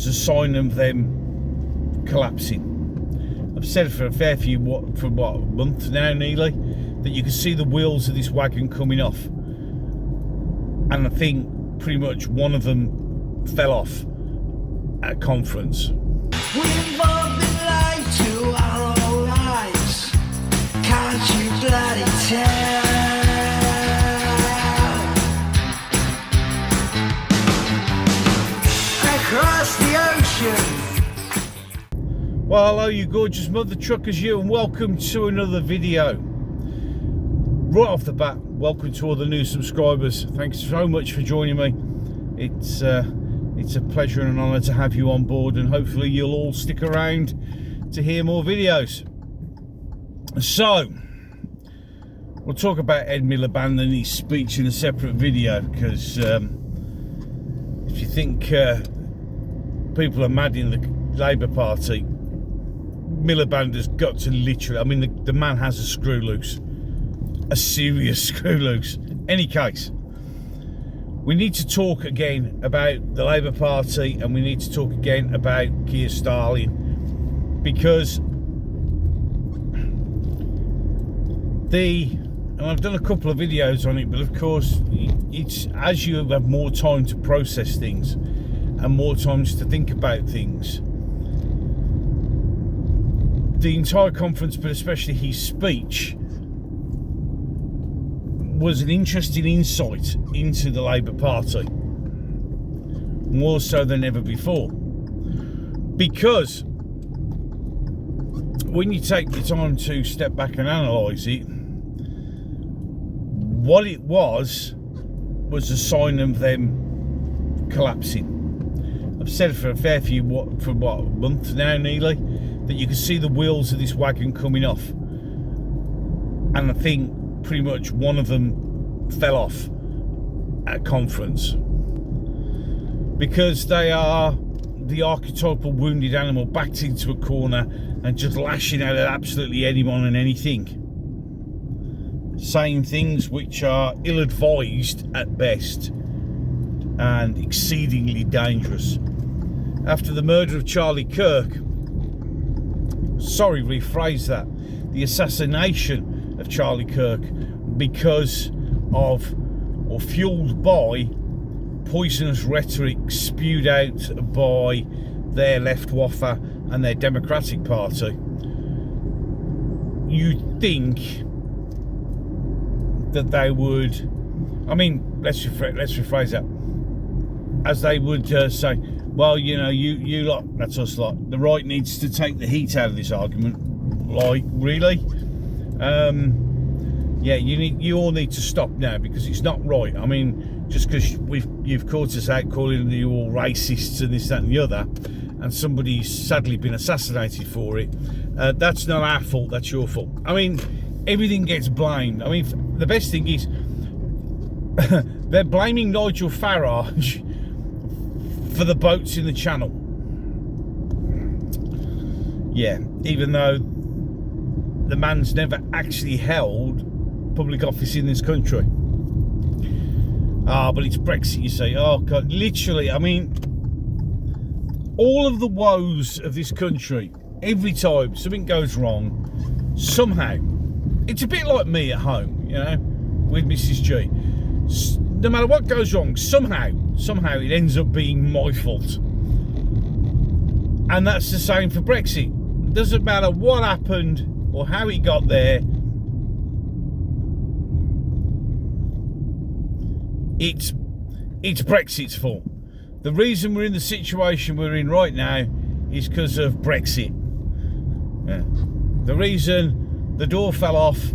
It's a sign of them collapsing. I've said for a fair few, a month now nearly, that you can see the wheels of this wagon coming off. And I think pretty much one of them fell off at a conference. We've all been lied to our whole lives. Can't you bloody tell? Across the ocean. Well, hello you gorgeous mother truckers, you, and welcome to another video. Right off the bat, welcome to all the new subscribers. Thanks so much for joining me. It's a pleasure and an honour to have you on board, and hopefully you'll all stick around to hear more videos. So, we'll talk about Ed Miliband and his speech in a separate video, because if you think people are mad in the Labour Party, Miliband has got to literally, I mean, the man has a screw loose. A serious screw loose. Any case, we need to talk again about the Labour Party, and we need to talk again about Keir Starmer, because and I've done a couple of videos on it, but of course it's as you have more time to process things and more times to think about things, the entire conference, but especially his speech, was an interesting insight into the Labour Party, more so than ever before. Because when you take the time to step back and analyse it, what it was a sign of them collapsing. I've said for a fair few, a month now nearly, that you can see the wheels of this wagon coming off. And I think pretty much one of them fell off at a conference, because they are the archetypal wounded animal backed into a corner and just lashing out at absolutely anyone and anything, saying things which are ill-advised at best and exceedingly dangerous. After the murder of Charlie Kirk, rephrase that, the assassination of Charlie Kirk, because of or fueled by poisonous rhetoric spewed out by their left waffer and their Democratic Party, you'd think that they would, I mean, let's rephrase that, as they would say, well, you know, you lot, that's us lot, the right needs to take the heat out of this argument. Like, really? Yeah, you all need to stop now, because it's not right. I mean, just because you've caught us out calling you all racists and this, that and the other, and somebody's sadly been assassinated for it, that's not our fault, that's your fault. I mean, everything gets blamed. I mean, the best thing is they're blaming Nigel Farage for the boats in the Channel. Yeah, even though the man's never actually held public office in this country. But it's Brexit, you say. Oh God, literally, I mean, all of the woes of this country, every time something goes wrong, somehow, it's a bit like me at home, you know, with Mrs. G. No matter what goes wrong, somehow it ends up being my fault. And that's the same for Brexit. It doesn't matter what happened or how it got there, it's Brexit's fault. The reason we're in the situation we're in right now is because of Brexit. Yeah. The reason the door fell off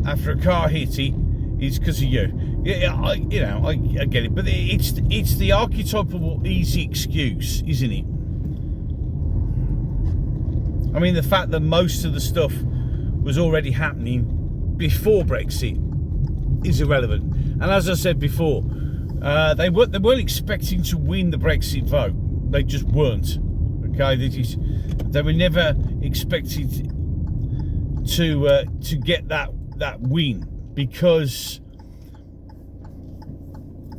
after a car hit it is because of you. Yeah, I get it, but it's the archetypal easy excuse, isn't it? I mean, the fact that most of the stuff was already happening before Brexit is irrelevant. And as I said before, they weren't expecting to win the Brexit vote. They just weren't. Okay, they were never expected to get that win, because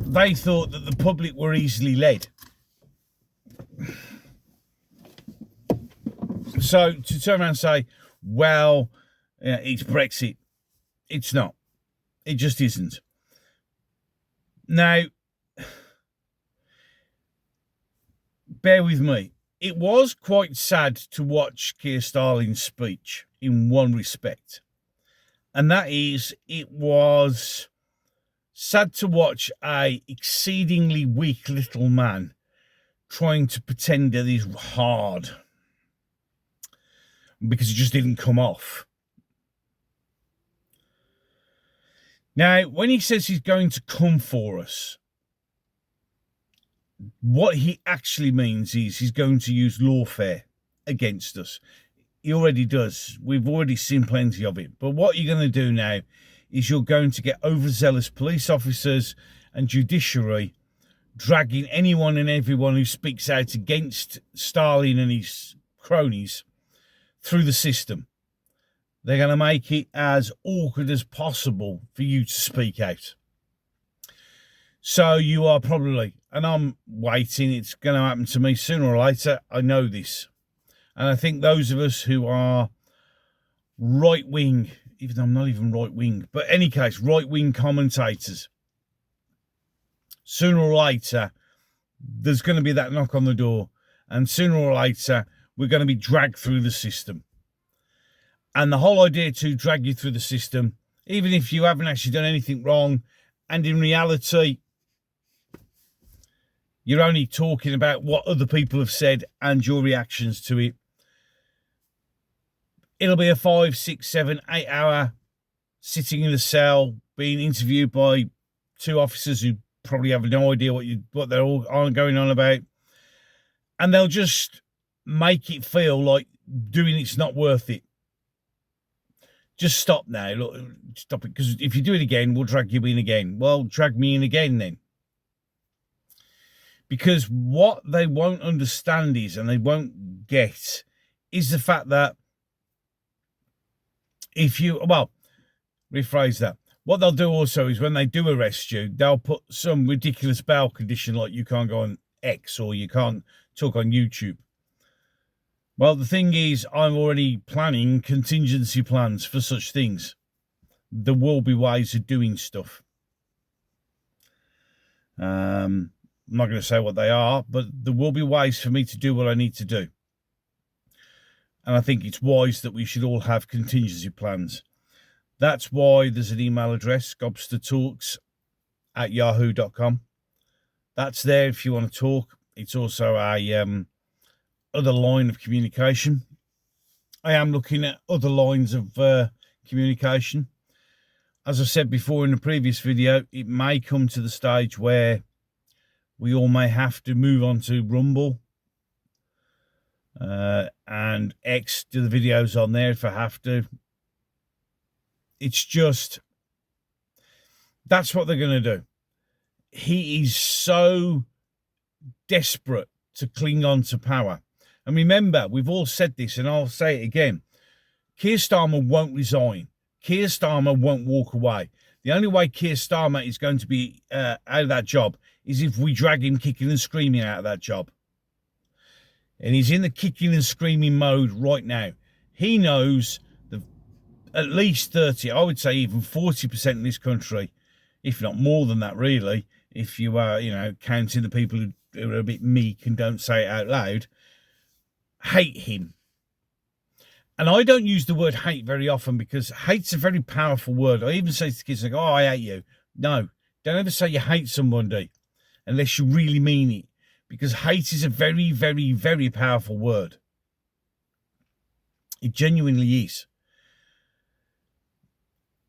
they thought that the public were easily led. So to turn around and say, well, it's Brexit, it's not. It just isn't. Now, bear with me. It was quite sad to watch Keir Starmer's speech in one respect. And that is, it was sad to watch a exceedingly weak little man trying to pretend that he's hard because it just didn't come off. Now, when he says he's going to come for us, what he actually means is he's going to use lawfare against us. He already does. We've already seen plenty of it. But what you're going to do now is you're going to get overzealous police officers and judiciary dragging anyone and everyone who speaks out against Stalin and his cronies through the system. They're going to make it as awkward as possible for you to speak out. So you are probably, and I'm waiting, it's going to happen to me sooner or later. I know this. And I think those of us who are right-wing, even though I'm not even right-wing, but in any case, right-wing commentators, sooner or later, there's going to be that knock on the door. And sooner or later, we're going to be dragged through the system. And the whole idea to drag you through the system, even if you haven't actually done anything wrong, and in reality, you're only talking about what other people have said and your reactions to it. It'll be a 5, 6, 7, 8 hour sitting in a cell, being interviewed by 2 officers who probably have no idea what they're all going on about. And they'll just make it feel like doing it's not worth it. Just stop now. Look, stop it. Because if you do it again, we'll drag you in again. Well, drag me in again then. Because what they won't understand is, and they won't get, is the fact that rephrase that. What they'll do also is when they do arrest you, they'll put some ridiculous bail condition like you can't go on X or you can't talk on YouTube. Well, the thing is, I'm already planning contingency plans for such things. There will be ways of doing stuff. I'm not going to say what they are, but there will be ways for me to do what I need to do. And I think it's wise that we should all have contingency plans. That's why there's an email address, gobstertalks@yahoo.com. That's there if you want to talk. It's also a other line of communication. I am looking at other lines of communication. As I said before in the previous video, it may come to the stage where we all may have to move on to Rumble and X, do the videos on there if I have to. It's just, that's what they're going to do. He is so desperate to cling on to power. And remember, we've all said this, and I'll say it again. Keir Starmer won't resign. Keir Starmer won't walk away. The only way Keir Starmer is going to be out of that job is if we drag him kicking and screaming out of that job. And he's in the kicking and screaming mode right now. He knows that at least 30, I would say even 40% in this country, if not more than that really, if you are, counting the people who are a bit meek and don't say it out loud, hate him. And I don't use the word hate very often because hate's a very powerful word. I even say to kids, like, oh, I hate you. No, don't ever say you hate somebody unless you really mean it. Because hate is a very, very, very powerful word. It genuinely is.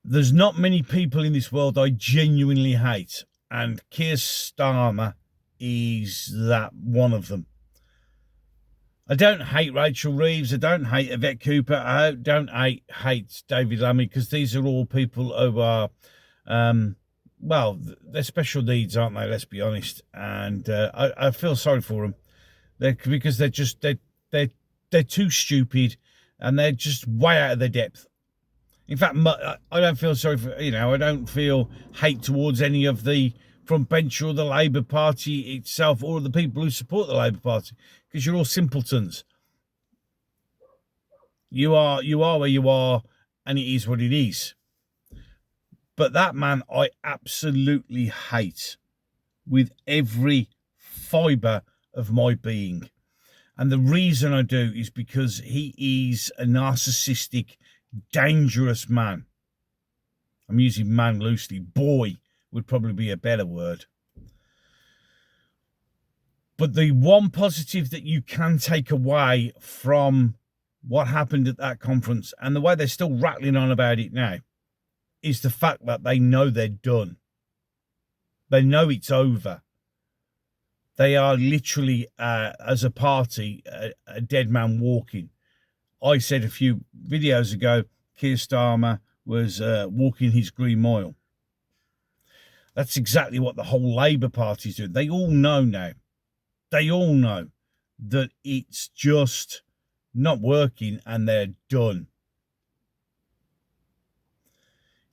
There's not many people in this world I genuinely hate. And Keir Starmer is that one of them. I don't hate Rachel Reeves. I don't hate Yvette Cooper. I don't hate David Lammy, because these are all people who are, they're special needs, aren't they? Let's be honest. And I feel sorry for them. Because they're too stupid and they're just way out of their depth. In fact, I don't feel sorry for, I don't feel hate towards any of the front bench or the Labour Party itself or the people who support the Labour Party, because you're all simpletons. You are where you are, and it is what it is. But that man I absolutely hate with every fibre of my being. And the reason I do is because he is a narcissistic, dangerous man. I'm using man loosely. Boy would probably be a better word. But the one positive that you can take away from what happened at that conference, and the way they're still rattling on about it now, is the fact that they know they're done. They know it's over. They are literally, as a party, a dead man walking. I said a few videos ago, Keir Starmer was walking his green mile. That's exactly what the whole Labour Party is doing. They all know now. They all know that it's just not working and they're done.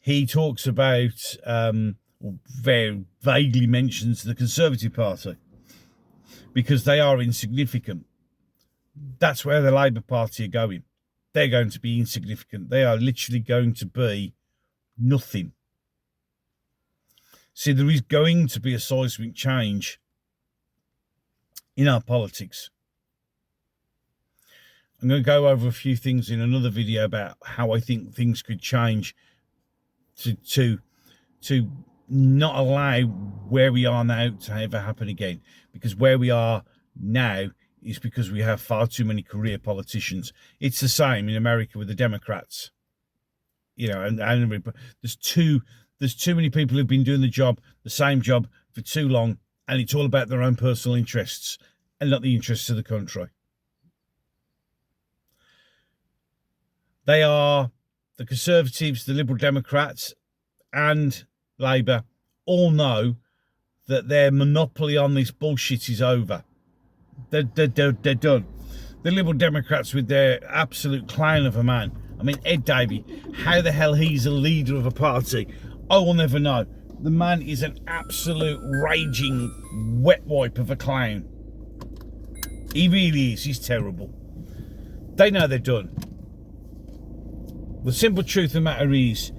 He talks about, very vaguely mentions the Conservative Party because they are insignificant. That's where the Labour Party are going. They're going to be insignificant. They are literally going to be nothing. See, there is going to be a seismic change in our politics. I'm going to go over a few things in another video about how I think things could change to not allow where we are now to ever happen again. Because where we are now is because we have far too many career politicians. It's the same in America with the Democrats. You know, and there's too many people who've been doing the same job for too long, and it's all about their own personal interests and not the interests of the country. They are the Conservatives, the Liberal Democrats, and Labour all know that their monopoly on this bullshit is over. They're done. The Liberal Democrats with their absolute clown of a man. I mean, Ed Davey, how the hell he's a leader of a party, I will never know. The man is an absolute raging wet wipe of a clown. He really is. He's terrible. They know they're done. The simple truth of the matter is,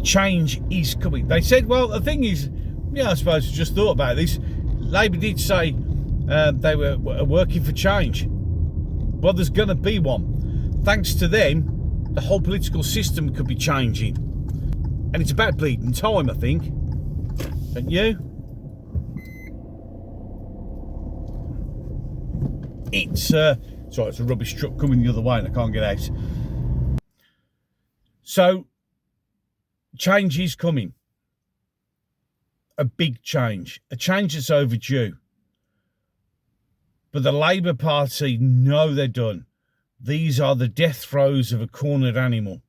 change is coming. They said, well, the thing is, yeah, I suppose I just thought about this. Labour did say they were working for change. Well, there's going to be one. Thanks to them, the whole political system could be changing. And it's about bleeding time, I think. Don't you? Sorry, it's a rubbish truck coming the other way and I can't get out. So, change is coming. A big change. A change that's overdue. But the Labour Party know they're done. These are the death throes of a cornered animal.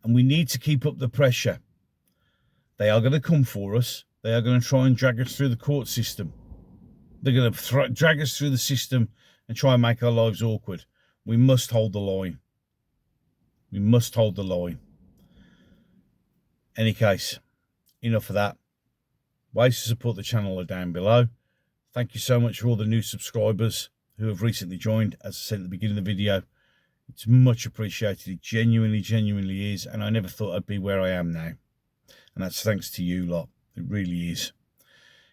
And we need to keep up the pressure. They are going to come for us. They are going to try and drag us through the court system. They're going to drag us through the system and try and make our lives awkward. We must hold the line. We must hold the line. Any case, enough of that. Ways to support the channel are down below. Thank you so much for all the new subscribers who have recently joined. As I said at the beginning of the video, it's much appreciated. It genuinely is. And I never thought I'd be where I am now. And that's thanks to you lot. It really is.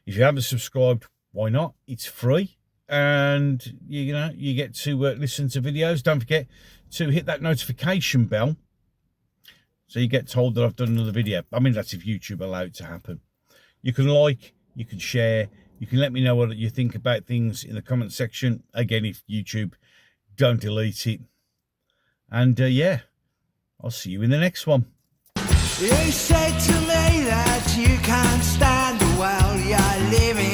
If you haven't subscribed, why not? It's free. And, you get to listen to videos. Don't forget to hit that notification bell so you get told that I've done another video. I mean, that's if YouTube allows it to happen. You can like, you can share, you can let me know what you think about things in the comment section. Again, if YouTube don't delete it. And yeah, I'll see you in the next one. You said to me that you can't stand the world you're living